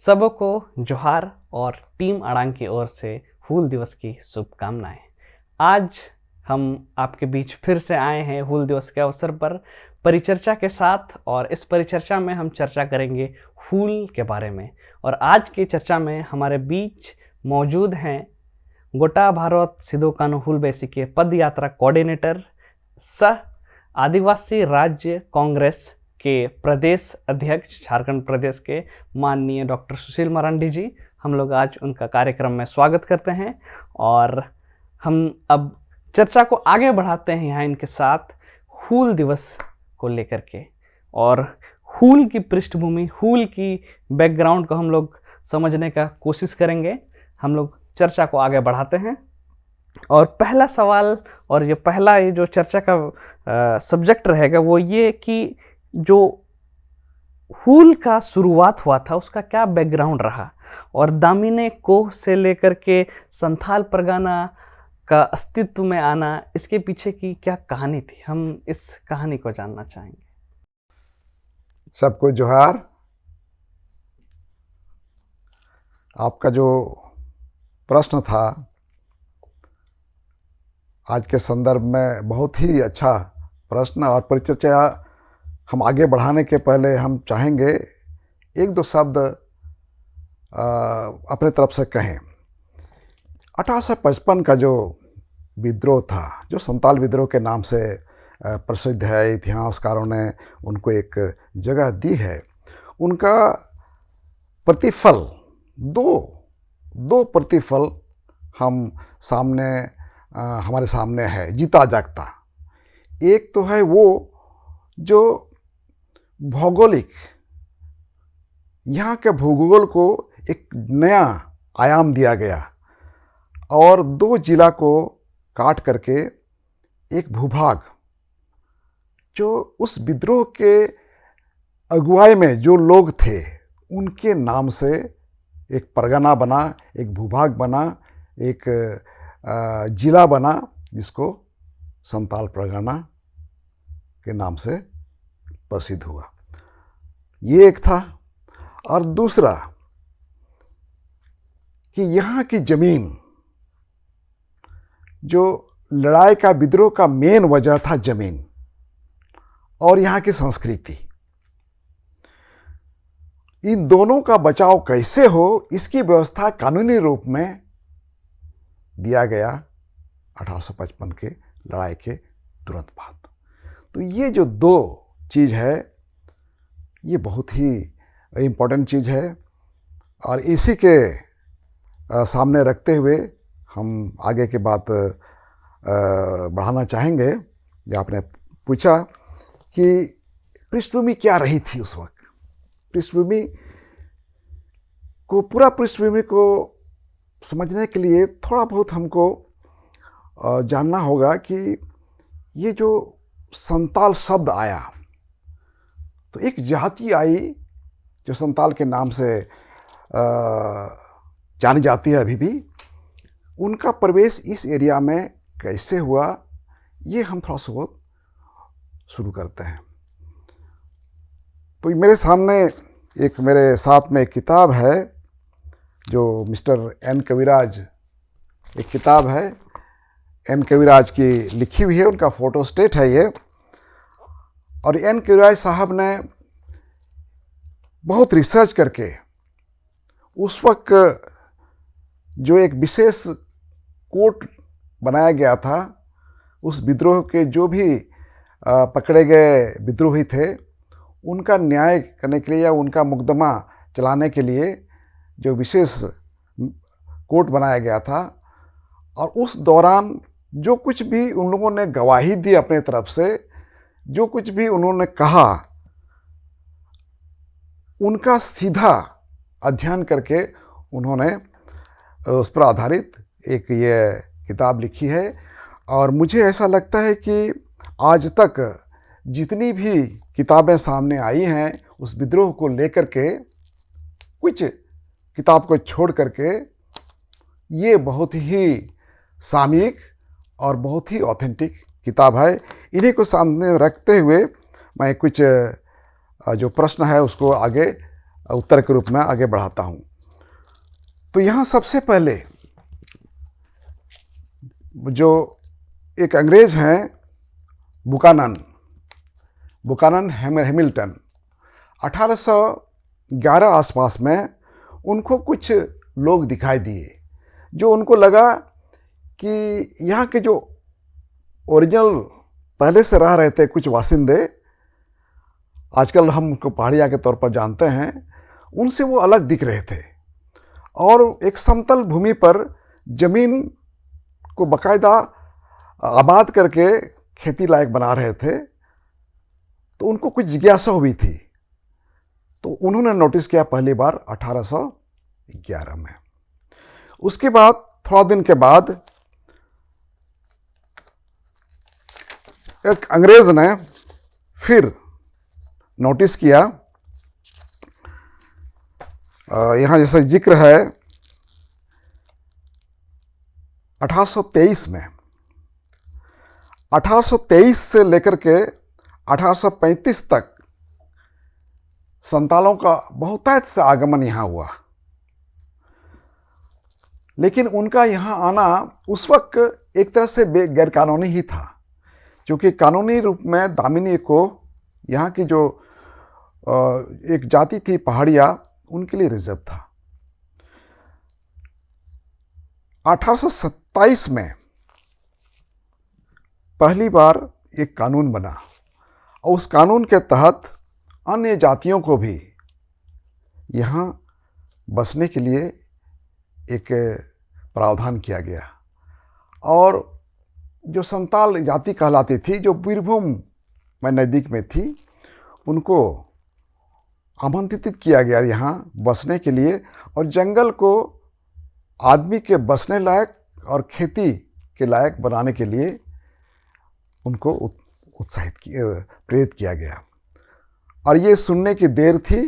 सबको जोहार और टीम अड़ांग की ओर से हूल दिवस की शुभकामनाएं। आज हम आपके बीच फिर से आए हैं हूल दिवस के अवसर पर परिचर्चा के साथ, और इस परिचर्चा में हम चर्चा करेंगे हूल के बारे में। और आज की चर्चा में हमारे बीच मौजूद हैं गोटा भारत सिधो कान्हू हूलबैसी के पद यात्रा कोऑर्डिनेटर सह आदिवासी राज्य कांग्रेस के प्रदेश अध्यक्ष झारखंड प्रदेश के माननीय डॉक्टर सुशील मरांडी जी। हम लोग आज उनका कार्यक्रम में स्वागत करते हैं और हम अब चर्चा को आगे बढ़ाते हैं यहाँ इनके साथ हूल दिवस को लेकर के, और हूल की पृष्ठभूमि, हूल की बैकग्राउंड को हम लोग समझने का कोशिश करेंगे। हम लोग चर्चा को आगे बढ़ाते हैं और पहला सवाल और ये जो चर्चा का सब्जेक्ट रहेगा वो ये कि जो हूल का शुरुआत हुआ था उसका क्या बैकग्राउंड रहा, और दामिने कोह से लेकर के संथाल परगना का अस्तित्व में आना, इसके पीछे की क्या कहानी थी। हम इस कहानी को जानना चाहेंगे। सबको जोहार। आपका जो प्रश्न था आज के संदर्भ में बहुत ही अच्छा प्रश्न, और परिचर्चा हम आगे बढ़ाने के पहले हम चाहेंगे एक दो शब्द अपने तरफ से कहें। 1855 का जो विद्रोह था, जो संताल विद्रोह के नाम से प्रसिद्ध है, इतिहासकारों ने उनको एक जगह दी है, उनका प्रतिफल दो प्रतिफल हमारे सामने है, जीता जागता। एक तो है वो जो भौगोलिक, यहाँ के भूगोल को एक नया आयाम दिया गया, और 2 जिला को काट करके एक भूभाग, जो उस विद्रोह के अगुवाई में जो लोग थे उनके नाम से एक परगना बना, एक भूभाग बना, एक जिला बना, जिसको संताल परगना के नाम से प्रसिद्ध हुआ। ये एक था। और दूसरा कि यहाँ की जमीन, जो लड़ाई का, विद्रोह का मेन वजह था जमीन, और यहाँ की संस्कृति, इन दोनों का बचाव कैसे हो इसकी व्यवस्था कानूनी रूप में दिया गया 1855 के लड़ाई के तुरंत बाद। तो ये जो 2 चीज़ है ये बहुत ही इम्पोर्टेंट चीज़ है, और इसी के सामने रखते हुए हम आगे की बात बढ़ाना चाहेंगे। जो आपने पूछा कि पृष्ठभूमि क्या रही थी उस वक्त, पूरा पृष्ठभूमि को समझने के लिए थोड़ा बहुत हमको जानना होगा कि ये जो संताल शब्द आया, तो एक जाति आई जो संताल के नाम से जानी जाती है अभी भी। उनका प्रवेश इस एरिया में कैसे हुआ, ये हम थोड़ा सा बहुत शुरू करते हैं। तो मेरे साथ में एक किताब है जो मिस्टर एन कविराज, एक किताब है एन कविराज की लिखी हुई है, उनका फोटो स्टेट है ये। और एन कविराज साहब ने बहुत रिसर्च करके उस वक्त जो एक विशेष कोर्ट बनाया गया था, उस विद्रोह के जो भी पकड़े गए विद्रोही थे उनका न्याय करने के लिए या उनका मुकदमा चलाने के लिए जो विशेष कोर्ट बनाया गया था, और उस दौरान जो कुछ भी उन लोगों ने गवाही दी अपने तरफ से, जो कुछ भी उन्होंने कहा, उनका सीधा अध्ययन करके उन्होंने उस पर आधारित एक ये किताब लिखी है। और मुझे ऐसा लगता है कि आज तक जितनी भी किताबें सामने आई हैं उस विद्रोह को लेकर के, कुछ किताब को छोड़ करके, ये बहुत ही सामयिक और बहुत ही ऑथेंटिक किताब है। इन्हीं को सामने रखते हुए मैं कुछ जो प्रश्न है उसको आगे उत्तर के रूप में आगे बढ़ाता हूँ। तो यहाँ सबसे पहले जो एक अंग्रेज हैं बुकानन हैमिल्टन, 1811 आसपास में उनको कुछ लोग दिखाई दिए जो उनको लगा कि यहाँ के जो ओरिजिनल पहले से रह रहे थे कुछ वासिंदे, आजकल हम उनको पहाड़िया के तौर पर जानते हैं, उनसे वो अलग दिख रहे थे और एक समतल भूमि पर जमीन को बाकायदा आबाद करके खेती लायक बना रहे थे। तो उनको कुछ जिज्ञासा हुई थी, तो उन्होंने नोटिस किया पहली बार 1811 में। उसके बाद थोड़ा दिन के बाद एक अंग्रेज ने फिर नोटिस किया, यहाँ जैसे जिक्र है 1823 में, 1823 से लेकर के 1835 तक संतालों का बहुतायत से आगमन यहाँ हुआ। लेकिन उनका यहाँ आना उस वक्त एक तरह से गैरकानूनी ही था, क्योंकि कानूनी रूप में दामिनी को यहाँ की जो एक जाति थी पहाड़िया, उनके लिए रिजर्व था। 1827 में पहली बार एक कानून बना और उस कानून के तहत अन्य जातियों को भी यहाँ बसने के लिए एक प्रावधान किया गया। और जो संताल जाति कहलाती थी, जो बीरभूम में नज़दीक में थी, उनको आमंत्रित किया गया यहाँ बसने के लिए और जंगल को आदमी के बसने लायक और खेती के लायक बनाने के लिए उनको प्रेरित किया गया। और ये सुनने की देर थी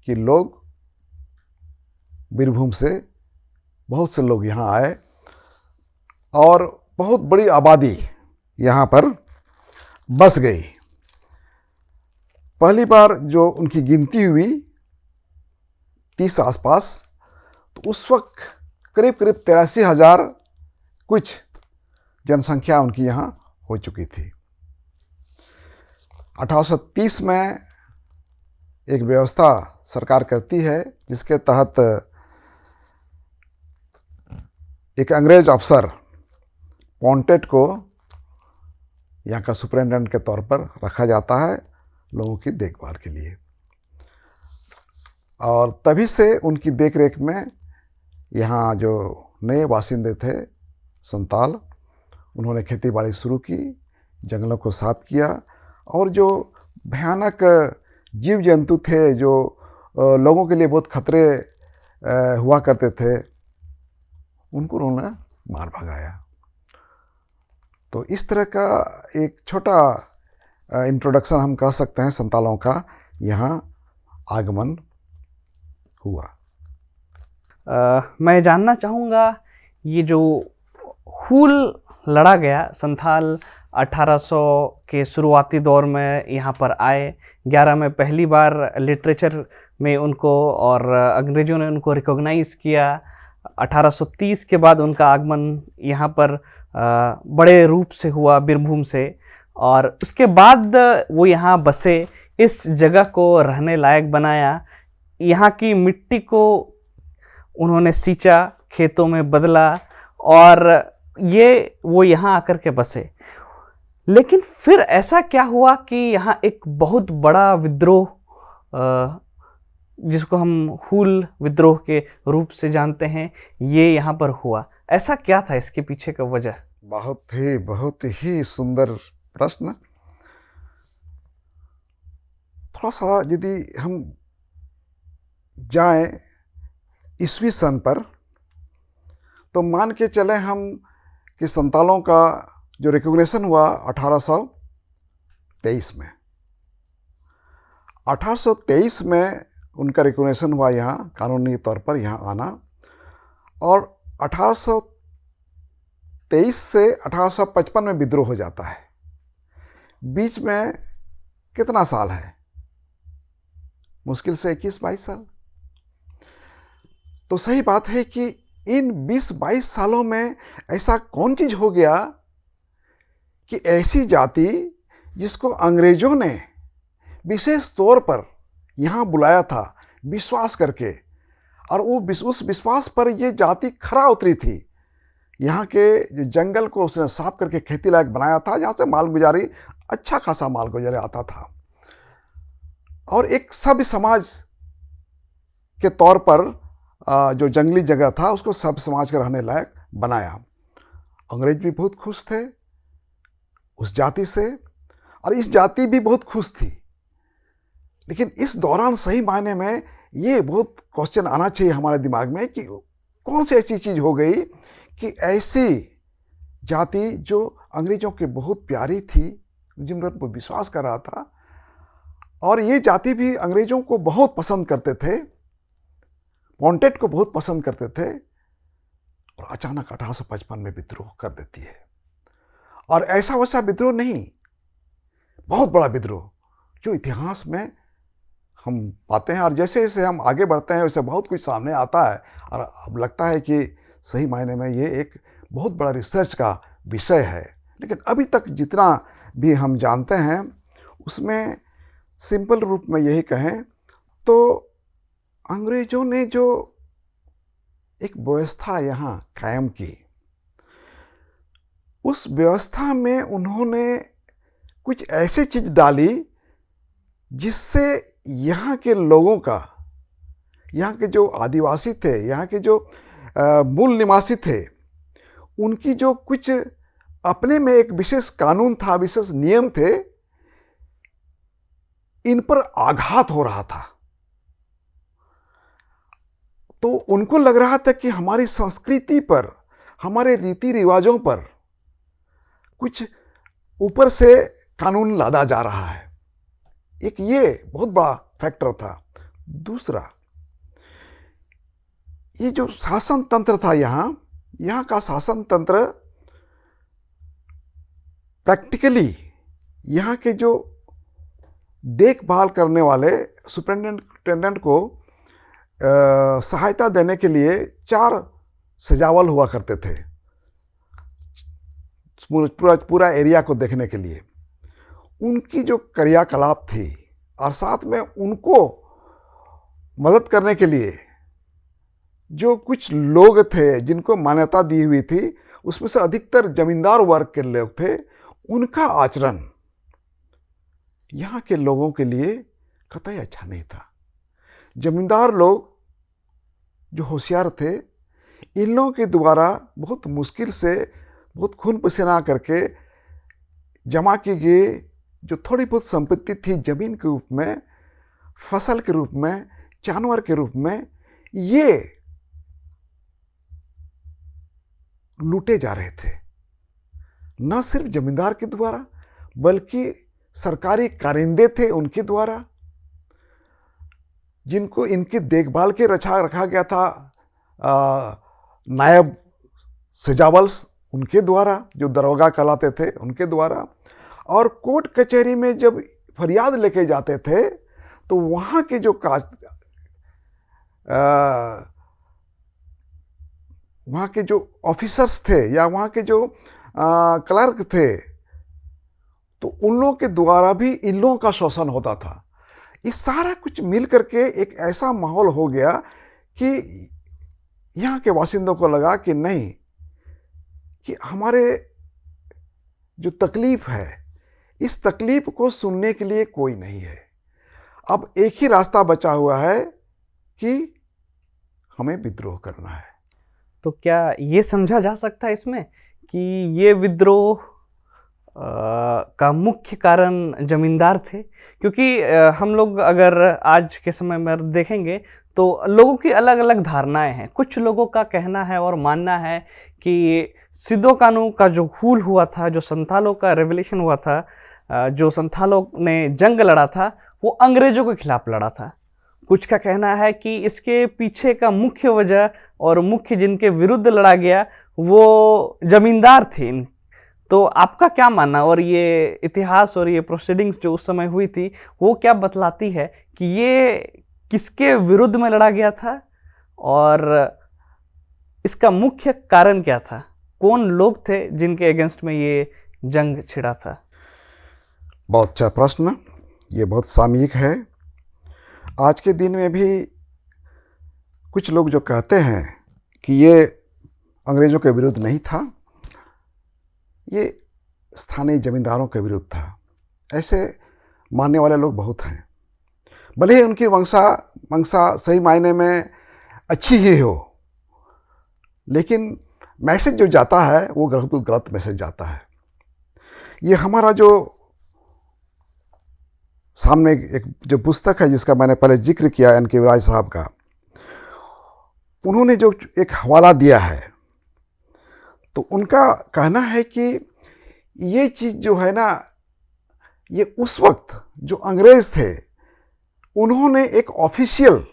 कि लोग बीरभूम से बहुत से लोग यहाँ आए और बहुत बड़ी आबादी यहाँ पर बस गई। पहली बार जो उनकी गिनती हुई 30 आसपास, तो उस वक्त करीब 83,000 कुछ जनसंख्या उनकी यहाँ हो चुकी थी। 1830 में एक व्यवस्था सरकार करती है जिसके तहत एक अंग्रेज अफसर पॉन्टेट को यहाँ का सुपरिटेंडेंट के तौर पर रखा जाता है लोगों की देखभाल के लिए। और तभी से उनकी देखरेख में यहाँ जो नए बासिंदे थे संताल, उन्होंने खेती बाड़ी शुरू की, जंगलों को साफ किया और जो भयानक जीव जंतु थे जो लोगों के लिए बहुत खतरे हुआ करते थे, उनको उन्होंने मार भगाया। तो इस तरह का एक छोटा इंट्रोडक्शन हम कह सकते हैं संतालों का यहाँ आगमन हुआ। मैं जानना चाहूँगा, ये जो हूल लड़ा गया, संथाल 1800 के शुरुआती दौर में यहाँ पर आए, 11 में पहली बार लिटरेचर में उनको और अंग्रेज़ों ने उनको रिकॉग्नाइज़ किया। 1830 के बाद उनका आगमन यहाँ पर बड़े रूप से हुआ बीरभूम से, और उसके बाद वो यहाँ बसे, इस जगह को रहने लायक बनाया, यहाँ की मिट्टी को उन्होंने सींचा, खेतों में बदला और ये वो यहाँ आकर के बसे। लेकिन फिर ऐसा क्या हुआ कि यहाँ एक बहुत बड़ा विद्रोह, जिसको हम हूल विद्रोह के रूप से जानते हैं, ये यहाँ पर हुआ। ऐसा क्या था, इसके पीछे का वजह? बहुत ही सुंदर प्रश्न। थोड़ा सा यदि हम जाएं ईस्वी सन पर, तो मान के चले हम कि संतालों का जो रिकॉग्निशन हुआ 1823 में, 1823 में उनका रिकॉग्निशन हुआ यहाँ कानूनी तौर पर यहाँ आना, और 1823 से 1855 में विद्रोह हो जाता है। बीच में कितना साल है? मुश्किल से 21-22 साल। तो सही बात है कि इन 20-22 सालों में ऐसा कौन चीज़ हो गया कि ऐसी जाति जिसको अंग्रेज़ों ने विशेष तौर पर यहाँ बुलाया था विश्वास करके, और वो उस विश्वास पर ये जाति खरा उतरी थी। यहाँ के जो जंगल को उसने साफ करके खेती लायक बनाया था, जहाँ से मालगुजारी अच्छा खासा मालगुजारी आता था, और एक सभ्य समाज के तौर पर जो जंगली जगह था उसको सभ्य समाज के रहने लायक बनाया। अंग्रेज भी बहुत खुश थे उस जाति से, और इस जाति भी बहुत खुश थी। लेकिन इस दौरान सही मायने में ये बहुत क्वेश्चन आना चाहिए हमारे दिमाग में कि कौन सी ऐसी चीज़ हो गई कि ऐसी जाति जो अंग्रेज़ों की बहुत प्यारी थी, जिन पर वो विश्वास कर रहा था, और ये जाति भी अंग्रेज़ों को बहुत पसंद करते थे, पॉन्टेट को बहुत पसंद करते थे, और अचानक 1855 में विद्रोह कर देती है। और ऐसा वैसा विद्रोह नहीं, बहुत बड़ा विद्रोह जो इतिहास में हम पाते हैं, और जैसे जैसे हम आगे बढ़ते हैं वैसे बहुत कुछ सामने आता है, और अब लगता है कि सही मायने में ये एक बहुत बड़ा रिसर्च का विषय है। लेकिन अभी तक जितना भी हम जानते हैं उसमें सिंपल रूप में यही कहें तो अंग्रेज़ों ने जो एक व्यवस्था यहाँ कायम की, उस व्यवस्था में उन्होंने कुछ ऐसी चीज़ डाली जिससे यहाँ के लोगों का, यहाँ के जो आदिवासी थे, यहाँ के जो मूल निवासी थे, उनकी जो कुछ अपने में एक विशेष कानून था, विशेष नियम थे, इन पर आघात हो रहा था। तो उनको लग रहा था कि हमारी संस्कृति पर, हमारे रीति रिवाजों पर कुछ ऊपर से कानून लादा जा रहा है। एक ये बहुत बड़ा फैक्टर था। दूसरा, ये जो शासन तंत्र था यहाँ का शासन तंत्र प्रैक्टिकली यहाँ के जो देखभाल करने वाले सुपरिटेंडेंट को सहायता देने के लिए 4 सजावल हुआ करते थे पूरा एरिया को देखने के लिए। उनकी जो क्रियाकलाप थी और साथ में उनको मदद करने के लिए जो कुछ लोग थे जिनको मान्यता दी हुई थी, उसमें से अधिकतर जमींदार वर्ग के लोग थे, उनका आचरण यहाँ के लोगों के लिए कतई अच्छा नहीं था। जमींदार लोग जो होशियार थे, इन लोगों के द्वारा बहुत मुश्किल से, बहुत खून पसीना करके जमा की गई जो थोड़ी बहुत संपत्ति थी, जमीन के रूप में, फसल के रूप में, जानवर के रूप में, ये लूटे जा रहे थे। न सिर्फ जमींदार के द्वारा बल्कि सरकारी कारिंदे थे उनके द्वारा, जिनको इनकी देखभाल के रखा गया था, नायब सजावल्स उनके द्वारा, जो दरोगा कहलाते थे उनके द्वारा। और कोर्ट कचहरी में जब फरियाद लेके जाते थे तो वहाँ के जो वहाँ के जो ऑफिसर्स थे या वहाँ के जो क्लर्क थे, तो उन लोगों के द्वारा भी इन लोगों का शोषण होता था। ये सारा कुछ मिल करके एक ऐसा माहौल हो गया कि यहाँ के बासिंदों को लगा कि नहीं, कि हमारे जो तकलीफ है, इस तकलीफ को सुनने के लिए कोई नहीं है। अब एक ही रास्ता बचा हुआ है कि हमें विद्रोह करना है। तो क्या ये समझा जा सकता है इसमें कि ये विद्रोह का मुख्य कारण जमींदार थे? क्योंकि हम लोग अगर आज के समय में देखेंगे तो लोगों की अलग अलग धारणाएं हैं। कुछ लोगों का कहना है और मानना है कि सिदो कानू का जो हूल हुआ था, जो संथालों का रेवोल्यूशन हुआ था, जो संथालों ने जंग लड़ा था, वो अंग्रेजों के खिलाफ लड़ा था। कुछ का कहना है कि इसके पीछे का मुख्य वजह और मुख्य जिनके विरुद्ध लड़ा गया वो जमींदार थे। तो आपका क्या मानना, और ये इतिहास और ये प्रोसीडिंग्स जो उस समय हुई थी वो क्या बतलाती है कि ये किसके विरुद्ध में लड़ा गया था और इसका मुख्य कारण क्या था? कौन लोग थे जिनके अगेंस्ट में ये जंग छिड़ा था? बहुत अच्छा प्रश्न, ये बहुत सामयिक है। आज के दिन में भी कुछ लोग जो कहते हैं कि ये अंग्रेज़ों के विरुद्ध नहीं था, ये स्थानीय जमींदारों के विरुद्ध था, ऐसे मानने वाले लोग बहुत हैं। भले ही उनकी मंशा सही मायने में अच्छी ही हो, लेकिन मैसेज जो जाता है वो गलत मैसेज जाता है। ये हमारा जो सामने एक जो पुस्तक है जिसका मैंने पहले जिक्र किया एन के युवराज साहब का, उन्होंने जो एक हवाला दिया है, तो उनका कहना है कि ये चीज़ जो है ना, ये उस वक्त जो अंग्रेज़ थे उन्होंने एक ऑफिशियल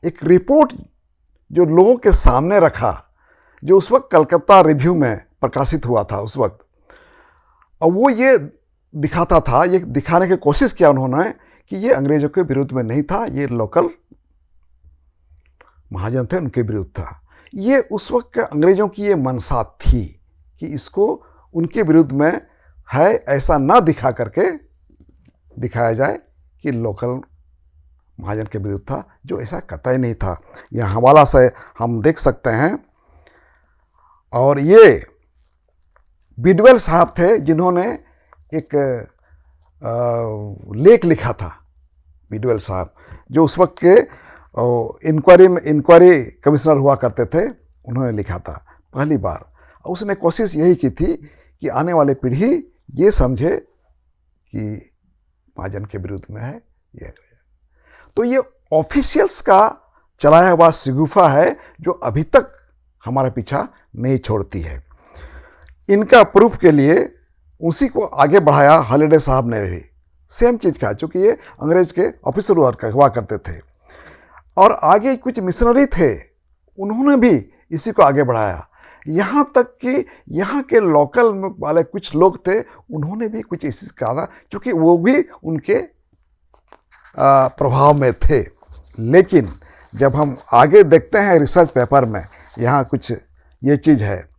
एक रिपोर्ट जो लोगों के सामने रखा, जो उस वक्त कलकत्ता रिव्यू में प्रकाशित हुआ था उस वक्त, और वो ये दिखाता था, ये दिखाने की कोशिश किया उन्होंने कि ये अंग्रेज़ों के विरुद्ध में नहीं था, ये लोकल महाजन थे उनके विरुद्ध था। ये उस वक्त के अंग्रेज़ों की ये मंशा थी कि इसको उनके विरुद्ध में है ऐसा ना दिखा करके दिखाया जाए कि लोकल महाजन के विरुद्ध था, जो ऐसा कतई नहीं था। यह हवाला से हम देख सकते हैं। और ये बिडवेल साहब थे जिन्होंने एक लेख लिखा था। बिडवेल साहब जो उस वक्त के इंक्वायरी कमिश्नर हुआ करते थे, उन्होंने लिखा था पहली बार। उसने कोशिश यही की थी कि आने वाली पीढ़ी ये समझे कि महाजन के विरुद्ध में है ये। तो ये ऑफिशियल्स का चलाया हुआ शिगुफा है जो अभी तक हमारा पीछा नहीं छोड़ती है। इनका प्रूफ के लिए उसी को आगे बढ़ाया हॉलिडे साहब ने भी, सेम चीज़ का, चूँकि ये अंग्रेज़ के ऑफिसर हुआ करते थे। और आगे कुछ मिशनरी थे, उन्होंने भी इसी को आगे बढ़ाया। यहाँ तक कि यहाँ के लोकल वाले कुछ लोग थे, उन्होंने भी कुछ इसी कहा, क्योंकि वो भी उनके प्रभाव में थे। लेकिन जब हम आगे देखते हैं रिसर्च पेपर में, यहाँ कुछ ये चीज़ है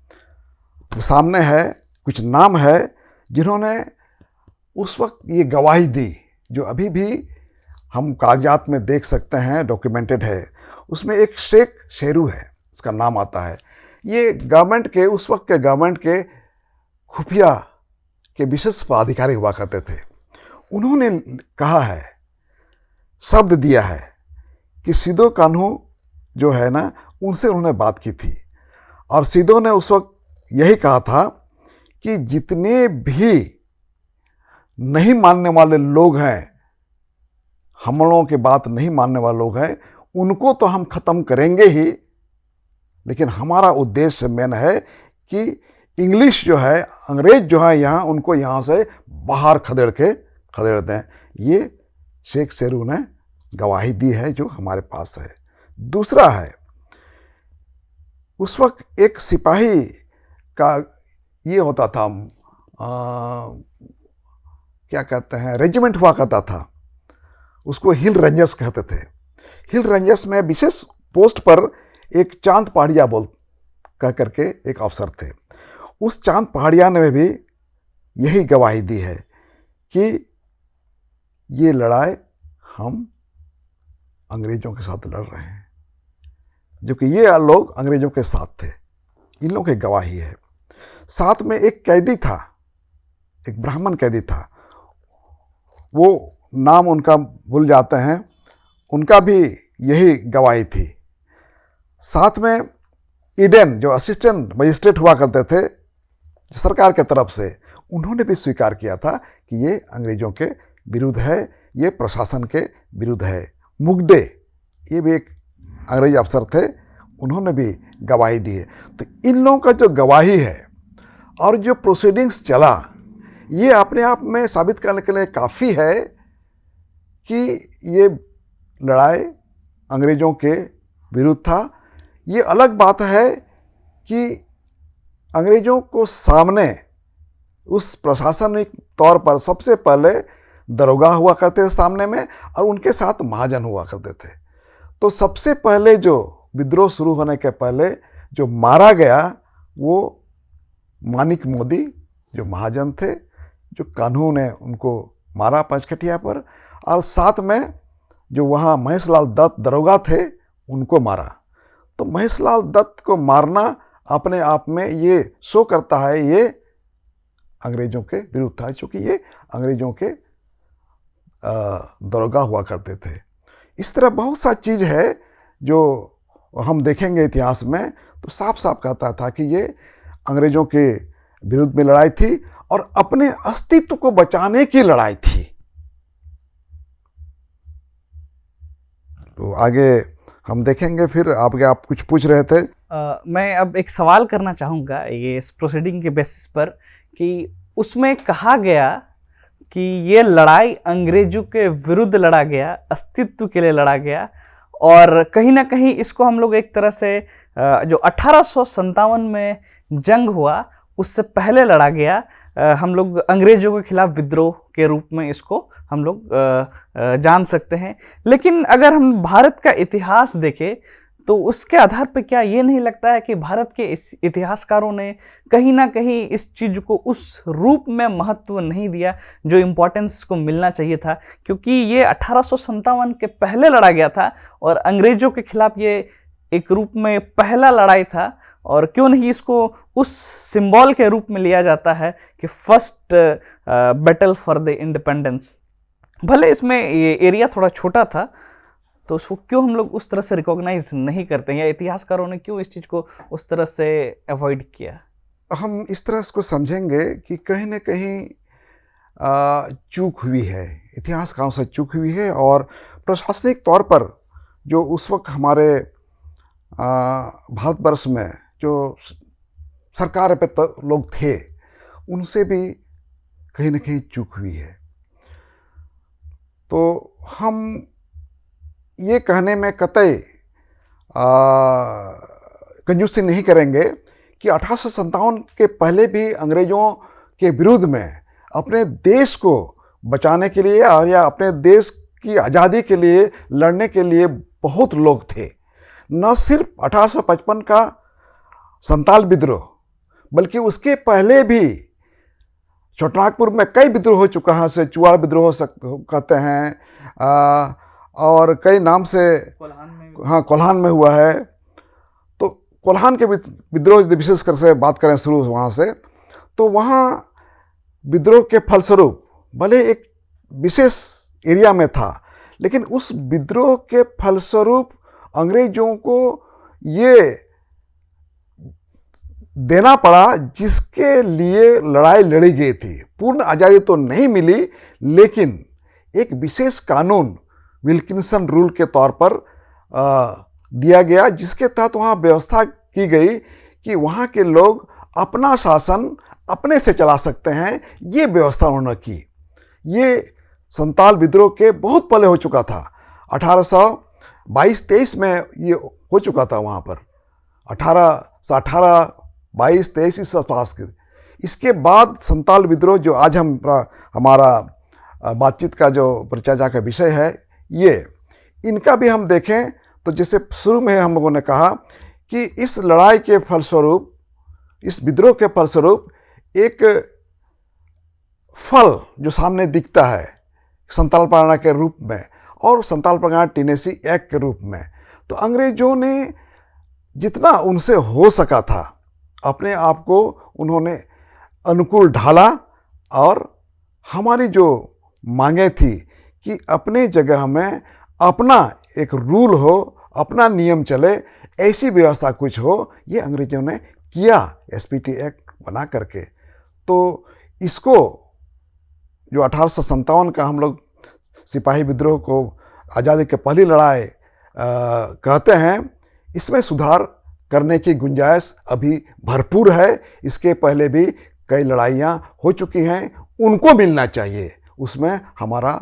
सामने है, कुछ नाम है जिन्होंने उस वक्त ये गवाही दी, जो अभी भी हम कागजात में देख सकते हैं, डॉक्यूमेंटेड है। उसमें एक शेख शेरू है, उसका नाम आता है। ये गवर्नमेंट के, उस वक्त के गवर्नमेंट के खुफिया के विशेष पदाधिकारी हुआ करते थे। उन्होंने कहा है, शब्द दिया है कि सिदो कान्हू जो है ना, उनसे उन्होंने बात की थी, और सिदो ने उस वक्त यही कहा था कि जितने भी नहीं मानने वाले लोग हैं, हम लोगों की बात नहीं मानने वाले लोग हैं, उनको तो हम ख़त्म करेंगे ही, लेकिन हमारा उद्देश्य मेन है कि इंग्लिश जो है, अंग्रेज जो है यहाँ, उनको यहाँ से बाहर खदेड़ दें। ये शेख शेरू ने गवाही दी है जो हमारे पास है। दूसरा है, उस वक्त एक सिपाही का ये होता था, क्या कहते हैं, रेजिमेंट हुआ करता था, उसको हिल रेंजर्स कहते थे। हिल रेंजर्स में विशेष पोस्ट पर एक चांद पहाड़िया कह करके एक अफसर थे। उस चांद पहाड़िया ने भी यही गवाही दी है कि ये लड़ाई हम अंग्रेज़ों के साथ लड़ रहे हैं, जो कि ये लोग अंग्रेज़ों के साथ थे। इन लोगों की गवाही है। साथ में एक कैदी था, एक ब्राह्मण कैदी था, वो नाम उनका भूल जाते हैं, उनका भी यही गवाही थी। साथ में ईडन जो असिस्टेंट मजिस्ट्रेट हुआ करते थे सरकार के तरफ से, उन्होंने भी स्वीकार किया था कि ये अंग्रेज़ों के विरुद्ध है, ये प्रशासन के विरुद्ध है। मुगडे, ये भी एक अंग्रेजी अफसर थे, उन्होंने भी गवाही दी है। तो इन लोगों का जो गवाही है और जो प्रोसीडिंग्स चला, ये अपने आप में साबित करने के लिए काफ़ी है कि ये लड़ाई अंग्रेज़ों के विरुद्ध था। ये अलग बात है कि अंग्रेज़ों को सामने उस प्रशासनिक तौर पर सबसे पहले दरोगा हुआ करते थे सामने में, और उनके साथ महाजन हुआ करते थे। तो सबसे पहले जो विद्रोह शुरू होने के पहले जो मारा गया वो मानिक मोदी जो महाजन थे, जो कान्हू ने उनको मारा पंचकठिया पर, और साथ में जो वहाँ महेशलाल दत्त दरोगा थे उनको मारा। तो महेशलाल दत्त को मारना अपने आप में ये शो करता है ये अंग्रेज़ों के विरुद्ध था, क्योंकि ये अंग्रेज़ों के दरोगा हुआ करते थे। इस तरह बहुत सा चीज़ है जो हम देखेंगे इतिहास में, तो साफ साफ कहता था कि ये अंग्रेज़ों के विरुद्ध में लड़ाई थी और अपने अस्तित्व को बचाने की लड़ाई थी। तो आगे हम देखेंगे। फिर आप कुछ पूछ रहे थे। मैं अब एक सवाल करना चाहूँगा ये इस प्रोसीडिंग के बेसिस पर कि उसमें कहा गया कि ये लड़ाई अंग्रेजों के विरुद्ध लड़ा गया, अस्तित्व के लिए लड़ा गया, और कहीं ना कहीं इसको हम लोग एक तरह से जो 1857 में जंग हुआ उससे पहले लड़ा गया। हम लोग अंग्रेजों के खिलाफ विद्रोह के रूप में इसको हम लोग जान सकते हैं। लेकिन अगर हम भारत का इतिहास देखें तो उसके आधार पर क्या ये नहीं लगता है कि भारत के इतिहासकारों ने कहीं ना कहीं इस चीज़ को उस रूप में महत्व नहीं दिया जो इम्पोर्टेंस को मिलना चाहिए था, क्योंकि ये 1857 के पहले लड़ा गया था और अंग्रेजों के खिलाफ ये एक रूप में पहला लड़ाई था। और क्यों नहीं इसको उस सिंबल के रूप में लिया जाता है कि first battle for the independence. भले इसमें ये एरिया थोड़ा छोटा था, तो उसको क्यों हम लोग उस तरह से रिकॉग्नाइज नहीं करते हैं, या इतिहासकारों ने क्यों इस चीज़ को उस तरह से अवॉइड किया? हम इस तरह इसको समझेंगे कि कहीं ना कहीं चूक हुई है, इतिहासकारों से चूक हुई है, और प्रशासनिक तौर पर जो उस वक्त हमारे भारतवर्ष में जो सरकार पे लोग थे उनसे भी कहीं ना कहीं चूक हुई है। तो हम ये कहने में कतई कंजूसी नहीं करेंगे कि 1857 के पहले भी अंग्रेज़ों के विरुद्ध में अपने देश को बचाने के लिए और या अपने देश की आज़ादी के लिए लड़ने के लिए बहुत लोग थे। न सिर्फ 1855 का संताल विद्रोह, बल्कि उसके पहले भी छोटानागपुर में कई विद्रोह हो चुका है। से चुआड़ विद्रोह कहते हैं, और कई नाम से कोल्हान में हुआ है। तो कोल्हान के विद्रोह विशेष कर से बात करें शुरू वहाँ से, तो वहाँ विद्रोह के फलस्वरूप भले एक विशेष एरिया में था, लेकिन उस विद्रोह के फलस्वरूप अंग्रेजों को ये देना पड़ा जिसके लिए लड़ाई लड़ी गई थी। पूर्ण आज़ादी तो नहीं मिली, लेकिन एक विशेष कानून विल्किंसन रूल के तौर पर दिया गया, जिसके तहत वहाँ व्यवस्था की गई कि वहाँ के लोग अपना शासन अपने से चला सकते हैं। ये व्यवस्था उन्होंने की। ये संताल विद्रोह के बहुत पहले हो चुका था, 1822-23 में ये हो चुका था वहाँ पर, 1822-23 इस आसपास के। इसके बाद संताल विद्रोह जो आज हमारा बातचीत का जो परिचर्चा का विषय है, ये इनका भी हम देखें तो जैसे शुरू में हम लोगों ने कहा कि इस लड़ाई के फलस्वरूप, इस विद्रोह के फलस्वरूप एक फल जो सामने दिखता है संताल परगना के रूप में और संताल परगना टेनेसी एक्ट के रूप में। तो अंग्रेजों ने जितना उनसे हो सका था अपने आप को उन्होंने अनुकूल ढाला, और हमारी जो मांगे थी कि अपने जगह में अपना एक रूल हो, अपना नियम चले, ऐसी व्यवस्था कुछ हो, ये अंग्रेजों ने किया एसपीटी एक्ट बना करके। तो इसको जो 1857 का हम लोग सिपाही विद्रोह को आज़ादी के पहली लड़ाई कहते हैं, इसमें सुधार करने की गुंजाइश अभी भरपूर है। इसके पहले भी कई लड़ाइयाँ हो चुकी हैं, उनको मिलना चाहिए। उसमें हमारा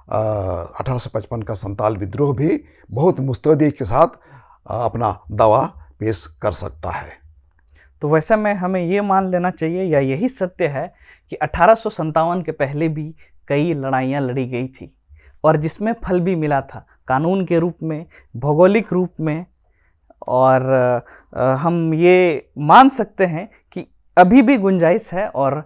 1855 का संताल विद्रोह भी बहुत मुस्तैदी के साथ अपना दावा पेश कर सकता है। तो वैसे में हमें ये मान लेना चाहिए या यही सत्य है कि 1857 के पहले भी कई लड़ाइयाँ लड़ी गई थी और जिसमें फल भी मिला था। कानून के रूप में, भौगोलिक रूप में, और हम ये मान सकते हैं कि अभी भी गुंजाइश है और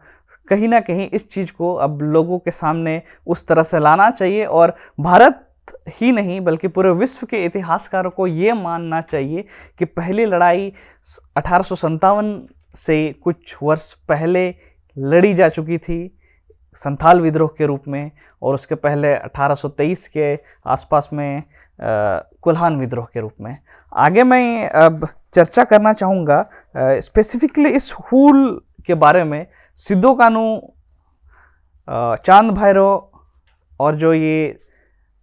कहीं ना कहीं इस चीज़ को अब लोगों के सामने उस तरह से लाना चाहिए। और भारत ही नहीं बल्कि पूरे विश्व के इतिहासकारों को ये मानना चाहिए कि पहली लड़ाई 1857 से कुछ वर्ष पहले लड़ी जा चुकी थी संथाल विद्रोह के रूप में, और उसके पहले 1823 के आसपास में कुल्हान विद्रोह के रूप में। आगे मैं अब चर्चा करना चाहूँगा स्पेसिफिकली इस हूल के बारे में। सिद्धो कान्हू, चांद भैरव और जो ये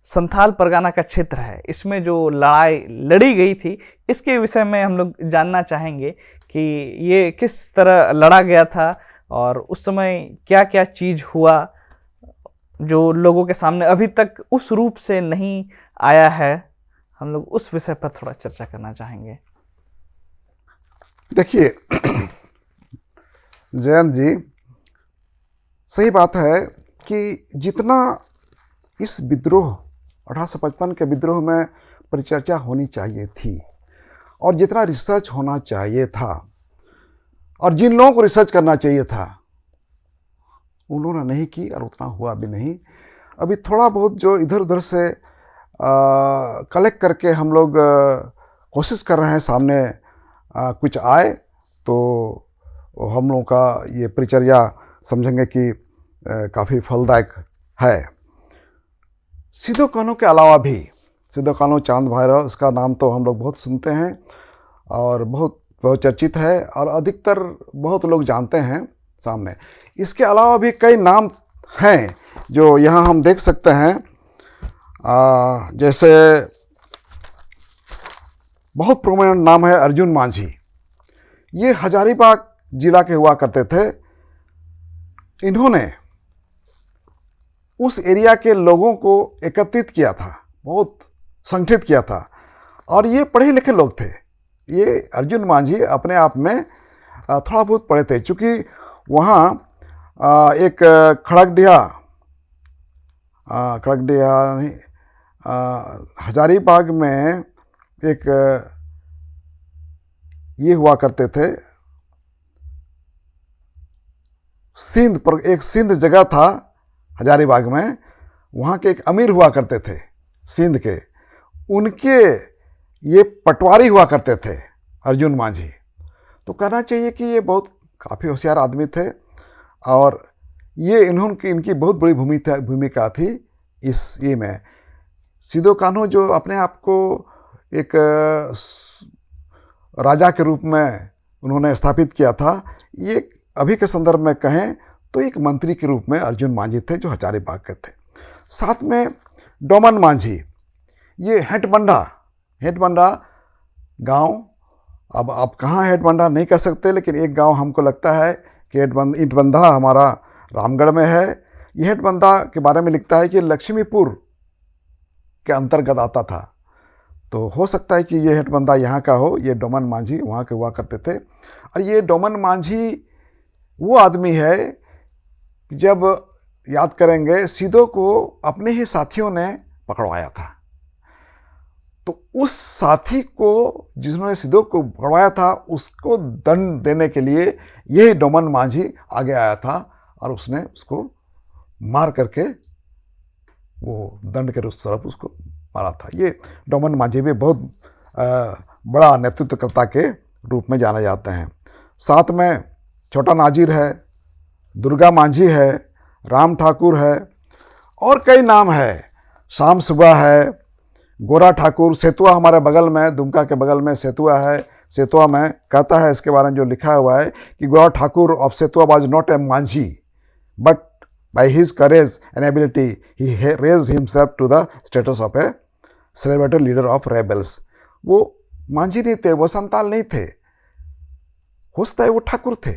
संथाल परगना का क्षेत्र है, इसमें जो लड़ाई लड़ी गई थी, इसके विषय में हम लोग जानना चाहेंगे कि ये किस तरह लड़ा गया था और उस समय क्या क्या चीज़ हुआ जो लोगों के सामने अभी तक उस रूप से नहीं आया है। हम लोग उस विषय पर थोड़ा चर्चा करना चाहेंगे। देखिए जयंत जी, सही बात है कि जितना इस विद्रोह 1855 के विद्रोह में परिचर्चा होनी चाहिए थी और जितना रिसर्च होना चाहिए था और जिन लोगों को रिसर्च करना चाहिए था, उन्होंने नहीं की और उतना हुआ भी नहीं। अभी थोड़ा बहुत जो इधर उधर से कलेक्ट करके हम लोग कोशिश कर रहे हैं सामने कुछ आए तो हम लोगों का ये परिचर्या समझेंगे कि काफ़ी फलदायक है। सिद्धो कान्हू के अलावा भी सिद्धो कान्हू, चांद भैरव, इसका नाम तो हम लोग बहुत सुनते हैं और बहुत चर्चित है और अधिकतर बहुत लोग जानते हैं सामने। इसके अलावा भी कई नाम हैं जो यहाँ हम देख सकते हैं। जैसे बहुत प्रोमिनेंट नाम है अर्जुन मांझी। ये हजारीबाग जिला के हुआ करते थे। इन्होंने उस एरिया के लोगों को एकत्रित किया था, बहुत संगठित किया था और ये पढ़े लिखे लोग थे। ये अर्जुन मांझी अपने आप में थोड़ा बहुत पढ़े थे, चूँकि वहाँ एक खड़गडिहा नहीं, हजारीबाग में एक ये हुआ करते थे, सिंध पर एक सिंध जगह था हजारीबाग में, वहाँ के एक अमीर हुआ करते थे सिंध के, उनके ये पटवारी हुआ करते थे अर्जुन मांझी। तो कहना चाहिए कि ये बहुत काफ़ी होशियार आदमी थे और ये इनकी बहुत बड़ी भूमिका थी इस ये में। सिद्धो कान्हू जो अपने आप को एक राजा के रूप में उन्होंने स्थापित किया था, ये अभी के संदर्भ में कहें तो एक मंत्री के रूप में अर्जुन मांझी थे जो हजारीबाग के थे। साथ में डोमन मांझी, ये हेटबंडा गांव, अब आप कहाँ हेटबंडा नहीं कह सकते, लेकिन एक गांव हमको लगता है कि ईंटबंधा हमारा रामगढ़ में है। ये हेटबंधा के बारे में लिखता है कि लक्ष्मीपुर के अंतर्गत आता था, तो हो सकता है कि ये हेटबंधा यहाँ का हो। ये डोमन मांझी वहाँ के हुआ करते थे। और ये डोमन मांझी वो आदमी है, जब याद करेंगे सिद्धो को अपने ही साथियों ने पकड़वाया था, तो उस साथी को जिन्होंने सिद्धो को पकड़वाया था उसको दंड देने के लिए यही डोमन मांझी आगे आया था और उसने उसको मार करके वो दंड के उस तरफ उसको मारा था। ये डोमन मांझी भी बहुत बड़ा नेतृत्वकर्ता के रूप में जाने जाते हैं। साथ में छोटा नाजिर है, दुर्गा मांझी है, राम ठाकुर है और कई नाम है, शाम सुबह है, गोरा ठाकुर। सेतुआ हमारे बगल में, दुमका के बगल में सेतुआ है। सेतुआ में कहता है इसके बारे में जो लिखा हुआ है कि Gora Thakur of Setua was not a manjhi but by his courage and ability he raised himself to the status of a celebrated leader of rebels. वो मांझी नहीं थे, वो संताल नहीं थे, हो सकता है वो ठाकुर थे।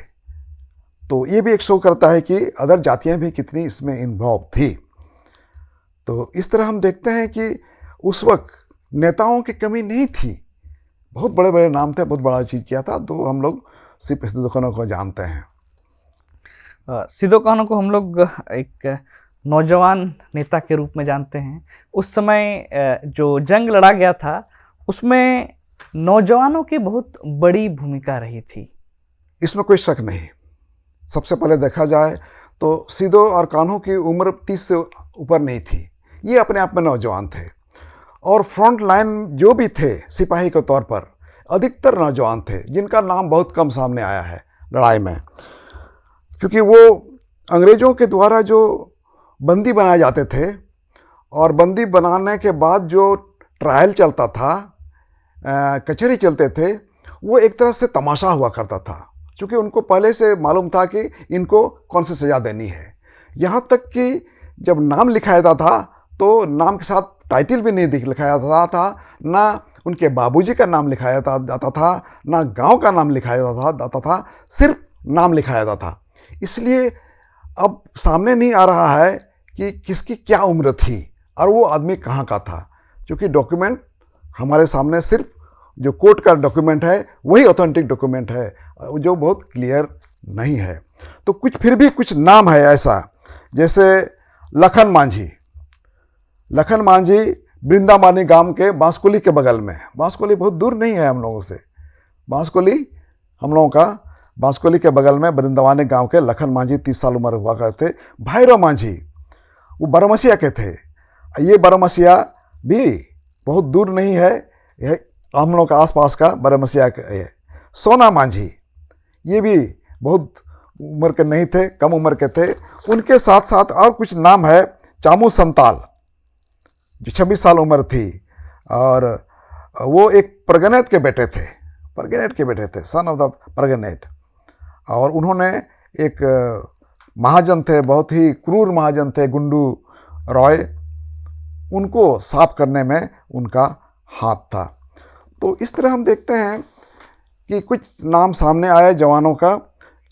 तो ये भी एक शो करता है कि अदर जातियां भी कितनी इसमें इन्वॉल्व थी। तो इस तरह हम देखते हैं कि उस वक्त नेताओं की कमी नहीं थी, बहुत बड़े बड़े नाम थे, बहुत बड़ा चीज़ किया था। तो हम लोग सिर्फ सिद्धो कान्हू को जानते हैं। सिद्धो कान्हू को हम लोग एक नौजवान नेता के रूप में जानते हैं। उस समय जो जंग लड़ा गया था उसमें नौजवानों की बहुत बड़ी भूमिका रही थी। इसमें कोई शक नहीं। सबसे पहले देखा जाए तो सिदो और कान्हू की उम्र 30 से ऊपर नहीं थी। ये अपने आप में नौजवान थे और फ्रंट लाइन जो भी थे सिपाही के तौर पर अधिकतर नौजवान थे, जिनका नाम बहुत कम सामने आया है लड़ाई में, क्योंकि वो अंग्रेज़ों के द्वारा जो बंदी बनाए जाते थे और बंदी बनाने के बाद जो ट्रायल चलता था, कचहरी चलते थे, वो एक तरह से तमाशा हुआ करता था, क्योंकि उनको पहले से मालूम था कि इनको कौन सी सज़ा देनी है। यहाँ तक कि जब नाम लिखाया जाता था तो नाम के साथ टाइटल भी नहीं लिखाया जाता था, ना उनके बाबूजी का नाम लिखाया जाता था, ना गांव का नाम लिखाया जाता था, सिर्फ नाम लिखाया जाता था। इसलिए अब सामने नहीं आ रहा है कि किसकी क्या उम्र थी और वो आदमी कहाँ का था, क्योंकि डॉक्यूमेंट हमारे सामने सिर्फ जो कोर्ट का डॉक्यूमेंट है वही ऑथेंटिक डॉक्यूमेंट है, जो बहुत क्लियर नहीं है। तो कुछ फिर भी कुछ नाम है ऐसा, जैसे लखन मांझी। लखन मांझी वृंदावानी गांव के बांसकोली के बगल में, बांसकोली बहुत दूर नहीं है हम लोगों से, बांसकोली हम लोगों का बांसकोली के बगल में वृंदावानी गांव के लखन मांझी 30 साल उम्र हुआ करते। भैरव मांझी वो बरमसिया के थे। ये बरमसिया भी बहुत दूर नहीं है, यह हम लोग का आसपास का बरमसिया है। सोना मांझी ये भी बहुत उम्र के नहीं थे, कम उम्र के थे। उनके साथ साथ और कुछ नाम है। चामू संताल जो 26 साल उम्र थी, और वो एक परगनेट के बेटे थे, सन ऑफ द परगनेट। और उन्होंने एक महाजन थे, बहुत ही क्रूर महाजन थे, गुंडू रॉय, उनको साफ करने में उनका हाथ था। तो इस तरह हम देखते हैं कि कुछ नाम सामने आए जवानों का,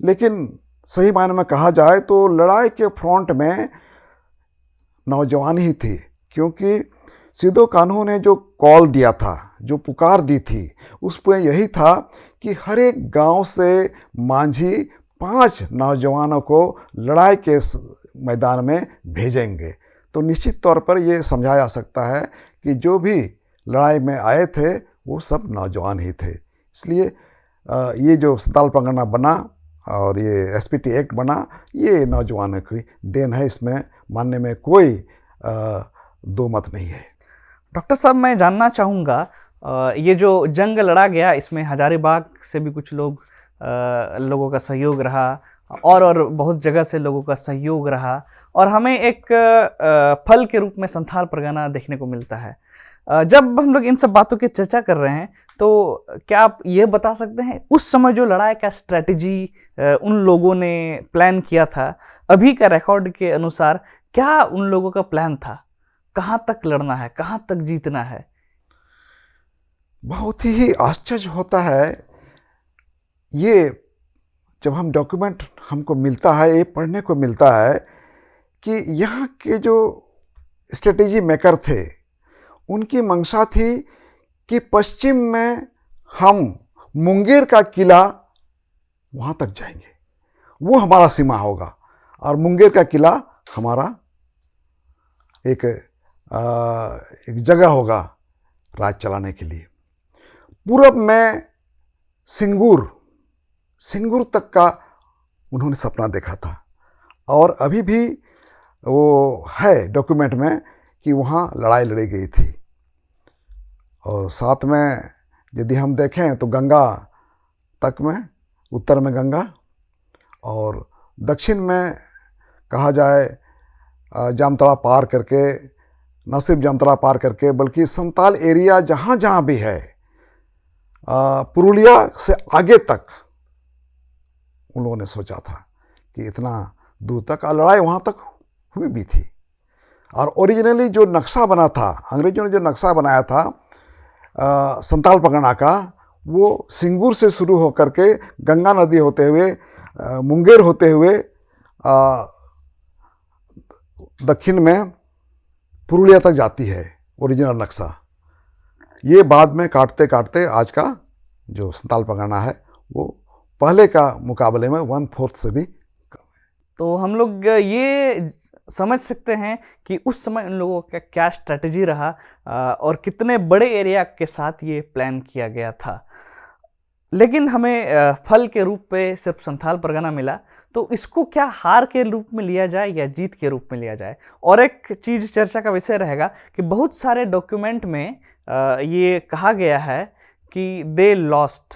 लेकिन सही मायने में कहा जाए तो लड़ाई के फ्रंट में नौजवान ही थे, क्योंकि सिदो कान्हू ने जो कॉल दिया था, जो पुकार दी थी, उस पर यही था कि हर एक गांव से मांझी 5 नौजवानों को लड़ाई के मैदान में भेजेंगे। तो निश्चित तौर पर ये समझा जा सकता है कि जो भी लड़ाई में आए थे वो सब नौजवान ही थे। इसलिए ये जो संताल परगना बना और ये एसपीटी एक्ट बना, ये नौजवानों की देन है, इसमें मानने में कोई दो मत नहीं है। डॉक्टर साहब, मैं जानना चाहूँगा, ये जो जंग लड़ा गया इसमें हजारीबाग से भी कुछ लोगों का सहयोग रहा, और बहुत जगह से लोगों का सहयोग रहा, और हमें एक फल के रूप में संथाल परगना देखने को मिलता है। जब हम लोग इन सब बातों की चर्चा कर रहे हैं तो क्या आप ये बता सकते हैं उस समय जो लड़ाई का स्ट्रेटजी उन लोगों ने प्लान किया था, अभी का रिकॉर्ड के अनुसार क्या उन लोगों का प्लान था? कहाँ तक लड़ना है, कहाँ तक जीतना है? बहुत ही आश्चर्य होता है ये जब हम डॉक्यूमेंट हमको मिलता है, ये पढ़ने को मिलता है कि यहाँ के जो स्ट्रेटेजी मेकर थे उनकी मंशा थी कि पश्चिम में हम मुंगेर का किला वहाँ तक जाएंगे, वो हमारा सीमा होगा, और मुंगेर का किला हमारा एक जगह होगा राज चलाने के लिए। पूरब में सिंगूर तक का उन्होंने सपना देखा था, और अभी भी वो है डॉक्यूमेंट में कि वहाँ लड़ाई लड़ी गई थी। और साथ में यदि हम देखें तो गंगा तक में, उत्तर में गंगा, और दक्षिण में कहा जाए जामतड़ा पार करके, न सिर्फ जामतड़ा पार करके बल्कि संताल एरिया जहाँ जहाँ भी है, पुरुलिया से आगे तक उन लोगों ने सोचा था कि इतना दूर तक लड़ाई वहाँ तक हुई भी थी। और ओरिजिनली जो नक्शा बना था, अंग्रेजों ने जो नक्शा बनाया था संताल परगना का, वो सिंगूर से शुरू होकर के गंगा नदी होते हुए मुंगेर होते हुए दक्षिण में पुरुलिया तक जाती है ओरिजिनल नक्शा। ये बाद में काटते काटते आज का जो संताल परगना है वो पहले का मुकाबले में 1/4 से भी। तो हम लोग ये समझ सकते हैं कि उस समय उन लोगों का क्या स्ट्रैटेजी रहा और कितने बड़े एरिया के साथ ये प्लान किया गया था। लेकिन हमें फल के रूप में सिर्फ संथाल परगना मिला, तो इसको क्या हार के रूप में लिया जाए या जीत के रूप में लिया जाए? और एक चीज़ चर्चा का विषय रहेगा कि बहुत सारे डॉक्यूमेंट में ये कहा गया है कि दे लॉस्ट,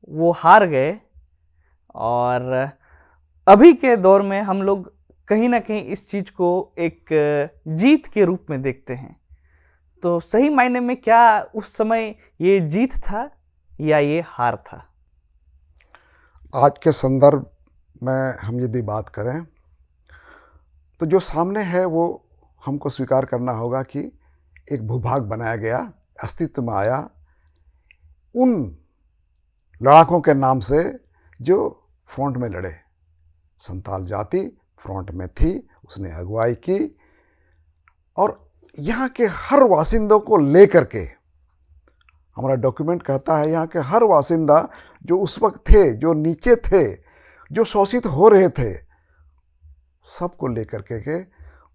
वो हार गए। और अभी के दौर में हम लोग कहीं ना कहीं इस चीज़ को एक जीत के रूप में देखते हैं। तो सही मायने में क्या उस समय ये जीत था या ये हार था? आज के संदर्भ में हम यदि बात करें तो जो सामने है वो हमको स्वीकार करना होगा कि एक भूभाग बनाया गया, अस्तित्व में आया उन लड़ाकों के नाम से जो फ्रंट में लड़े। संथाल जाति फ्रंट में थी, उसने अगुवाई की और यहाँ के हर वासिंदों को लेकर के, हमारा डॉक्यूमेंट कहता है यहाँ के हर वासिंदा जो उस वक्त थे, जो नीचे थे, जो शोषित हो रहे थे, सबको लेकर के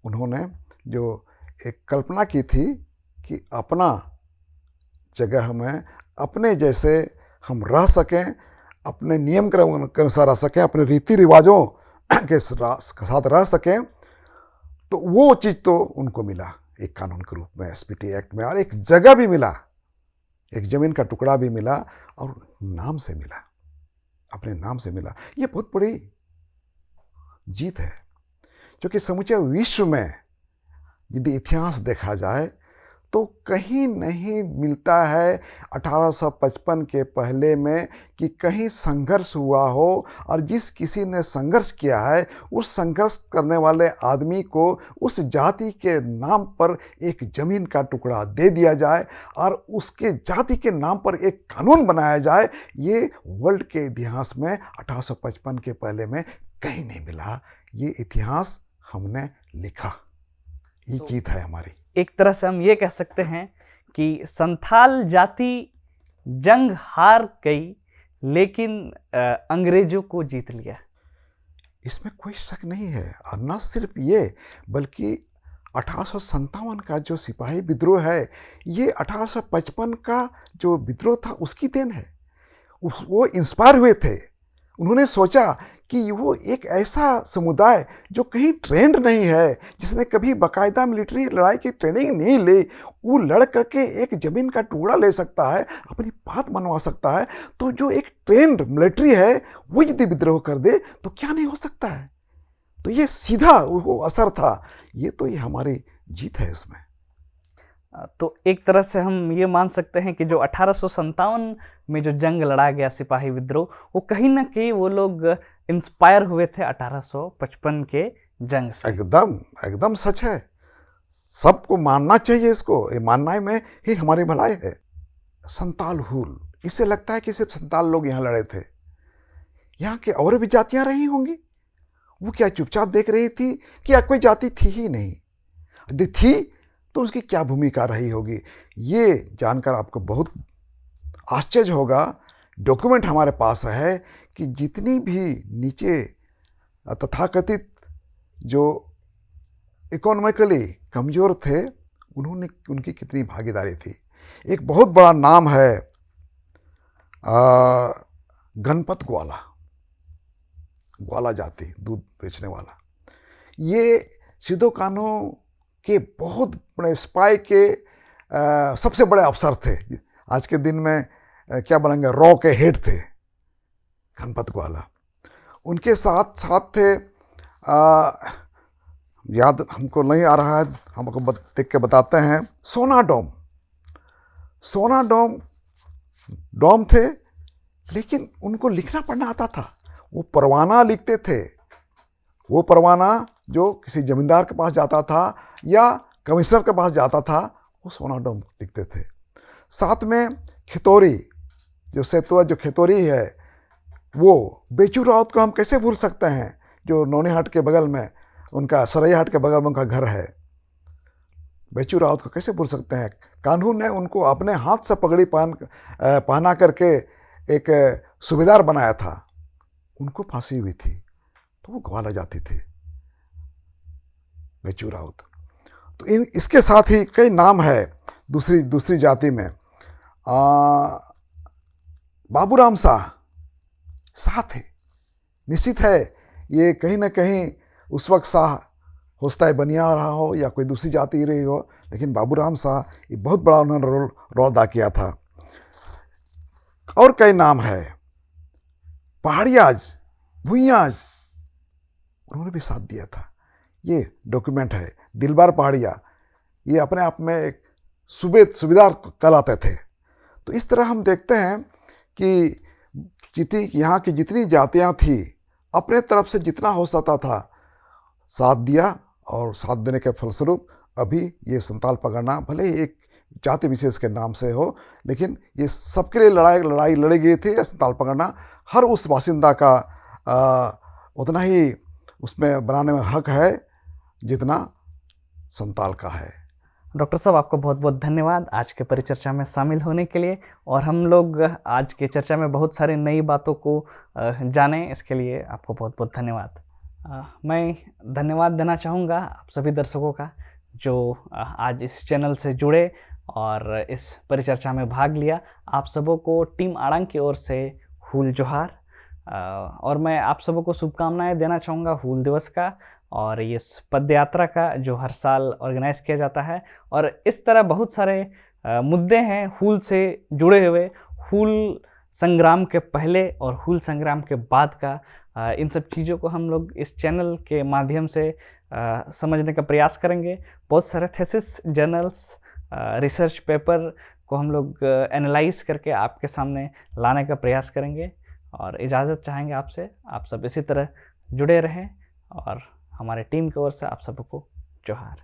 उन्होंने जो एक कल्पना की थी कि अपना जगह में अपने जैसे हम रह सकें, अपने नियम के अनुसार रह सकें, अपने रीति रिवाजों के साथ रह सकें। तो वो चीज़ तो उनको मिला एक कानून के रूप में, एसपीटी एक्ट में, और एक जगह भी मिला, एक ज़मीन का टुकड़ा भी मिला और नाम से मिला, अपने नाम से मिला। ये बहुत बड़ी जीत है, क्योंकि समूचे विश्व में यदि इतिहास देखा जाए तो कहीं नहीं मिलता है 1855 के पहले में कि कहीं संघर्ष हुआ हो और जिस किसी ने संघर्ष किया है उस संघर्ष करने वाले आदमी को उस जाति के नाम पर एक ज़मीन का टुकड़ा दे दिया जाए और उसके जाति के नाम पर एक कानून बनाया जाए। ये वर्ल्ड के इतिहास में 1855 के पहले में कहीं नहीं मिला। ये इतिहास हमने लिखा, ये जीत है हमारी। एक तरह से हम ये कह सकते हैं कि संथाल जाति जंग हार गई लेकिन अंग्रेजों को जीत लिया। इसमें कोई शक नहीं है। और न सिर्फ ये, बल्कि 1857 का जो सिपाही विद्रोह है, ये 1855 का जो विद्रोह था उसकी देन है। वो इंस्पायर हुए थे, उन्होंने सोचा कि वो एक ऐसा समुदाय जो कहीं ट्रेंड नहीं है, जिसने कभी बाकायदा मिलिट्री लड़ाई की ट्रेनिंग नहीं ली, वो लड़ करके एक ज़मीन का टुकड़ा ले सकता है, अपनी बात मनवा सकता है। तो जो एक ट्रेंड मिलिट्री है वो यदि विद्रोह कर दे तो क्या नहीं हो सकता है। तो ये सीधा वो असर था। ये हमारी जीत है इसमें। तो एक तरह से हम ये मान सकते हैं कि जो 1857 में जो जंग लड़ा गया सिपाही विद्रोह, वो कहीं ना कहीं वो लोग इंस्पायर हुए थे 1855 के जंग से। एकदम एकदम सच है, सबको मानना चाहिए इसको, ये मानना में ही हमारी भलाई है। संताल हुल, इससे लगता है कि सिर्फ संताल लोग यहाँ लड़े थे, यहाँ के और भी जातियाँ रही होंगी। वो क्या चुपचाप देख रही थी कि कोई जाति थी ही नहीं? यदि थी तो उसकी क्या भूमिका रही होगी? ये जानकर आपको बहुत आश्चर्य होगा। डॉक्यूमेंट हमारे पास है कि जितनी भी नीचे तथाकथित जो इकोनॉमिकली कमज़ोर थे, उनकी कितनी भागीदारी थी। एक बहुत बड़ा नाम है गणपत ग्वाला, ग्वाला जाति, दूध बेचने वाला। ये सिदो कान्हो के बहुत बड़े स्पाई के सबसे बड़े अफसर थे। आज के दिन में क्या बनेंगे, रॉ के हेड थे गणपत ग्वाला। उनके साथ साथ थे याद हमको नहीं आ रहा है, हमको देख के बताते हैं, सोना डोम। सोना डोम थे, लेकिन उनको लिखना पढ़ना आता था। वो परवाना लिखते थे। वो परवाना जो किसी जमींदार के पास जाता था या कमिश्नर के पास जाता था, वो सोना डोम लिखते थे। साथ में खितौरी, जो सेतुआ जो खितौरी है, वो बेचू राउत को हम कैसे भूल सकते हैं, जो नौनीहाट के बगल में उनका, सरैयाहाट के बगल में उनका घर है। बेचू राउत को कैसे भूल सकते हैं? कान्हू ने उनको अपने हाथ से पगड़ी पहना करके एक सूबेदार बनाया था। उनको फांसी हुई थी, तो वो ग्वाला जाति थे। बेचू राउत। तो इसके साथ ही कई नाम है दूसरी जाति में। बाबूराम शाह साथ है, निश्चित है ये कहीं ना कहीं उस वक्त शाह होस्ता बनिया रहा हो या कोई दूसरी जाति रही हो, लेकिन बाबूराम शाह ये बहुत बड़ा उन्होंने रोल अदा किया था। और कई नाम है, पहाड़ियाज, भुइयाज, उन्होंने भी साथ दिया था। ये डॉक्यूमेंट है। दिलबार पहाड़िया ये अपने आप में एक सूबेदार कहलाते थे। तो इस तरह हम देखते हैं कि यहाँ की जितनी जातियाँ थी अपने तरफ से जितना हो सकता था साथ दिया, और साथ देने के फलस्वरूप अभी ये संताल परगना भले ही एक जाति विशेष के नाम से हो, लेकिन ये सबके लिए लड़ाई लड़ी गई थी। संताल परगना हर उस बासिंदा का उतना ही उसमें बनाने में हक है जितना संताल का है। डॉक्टर साहब, आपको बहुत बहुत धन्यवाद आज के परिचर्चा में शामिल होने के लिए, और हम लोग आज की चर्चा में बहुत सारी नई बातों को जाने, इसके लिए आपको बहुत बहुत धन्यवाद। मैं धन्यवाद देना चाहूँगा आप सभी दर्शकों का जो आज इस चैनल से जुड़े और इस परिचर्चा में भाग लिया। आप सबों को टीम आड़ंग की ओर से हूल जोहार, और मैं आप सबों को शुभकामनाएं देना चाहूँगा हूल दिवस का और ये पद यात्रा का जो हर साल ऑर्गेनाइज किया जाता है। और इस तरह बहुत सारे मुद्दे हैं हूल से जुड़े हुए, हूल संग्राम के पहले और हूल संग्राम के बाद का, इन सब चीज़ों को हम लोग इस चैनल के माध्यम से समझने का प्रयास करेंगे। बहुत सारे थेसिस, जर्नल्स, रिसर्च पेपर को हम लोग एनालाइज करके आपके सामने लाने का प्रयास करेंगे, और इजाज़त चाहेंगे आपसे। आप सब इसी तरह जुड़े रहें, और हमारे टीम की ओर से आप सबको जोहार।